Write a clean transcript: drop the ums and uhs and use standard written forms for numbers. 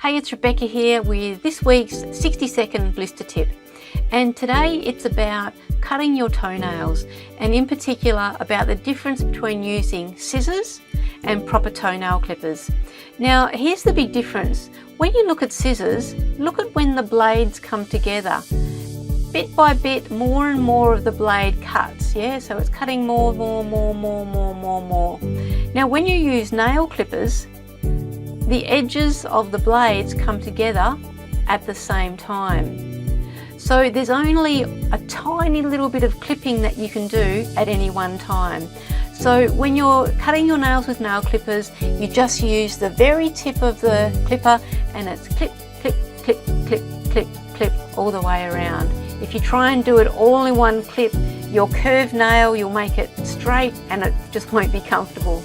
Hey, it's Rebecca here with this week's 60-second blister tip. And today it's about cutting your toenails, and in particular about the difference between using scissors and proper toenail clippers. Now, here's the big difference. When you look at scissors, look at when the blades come together. Bit by bit, more and more of the blade cuts, yeah? So it's cutting more. Now, when you use nail clippers, the edges of the blades come together at the same time. So there's only a tiny little bit of clipping that you can do at any one time. So when you're cutting your nails with nail clippers, you just use the very tip of the clipper and it's clip, clip, clip, clip, clip, clip all the way around. If you try and do it all in one clip, your curved nail, you'll make it straight and it just won't be comfortable.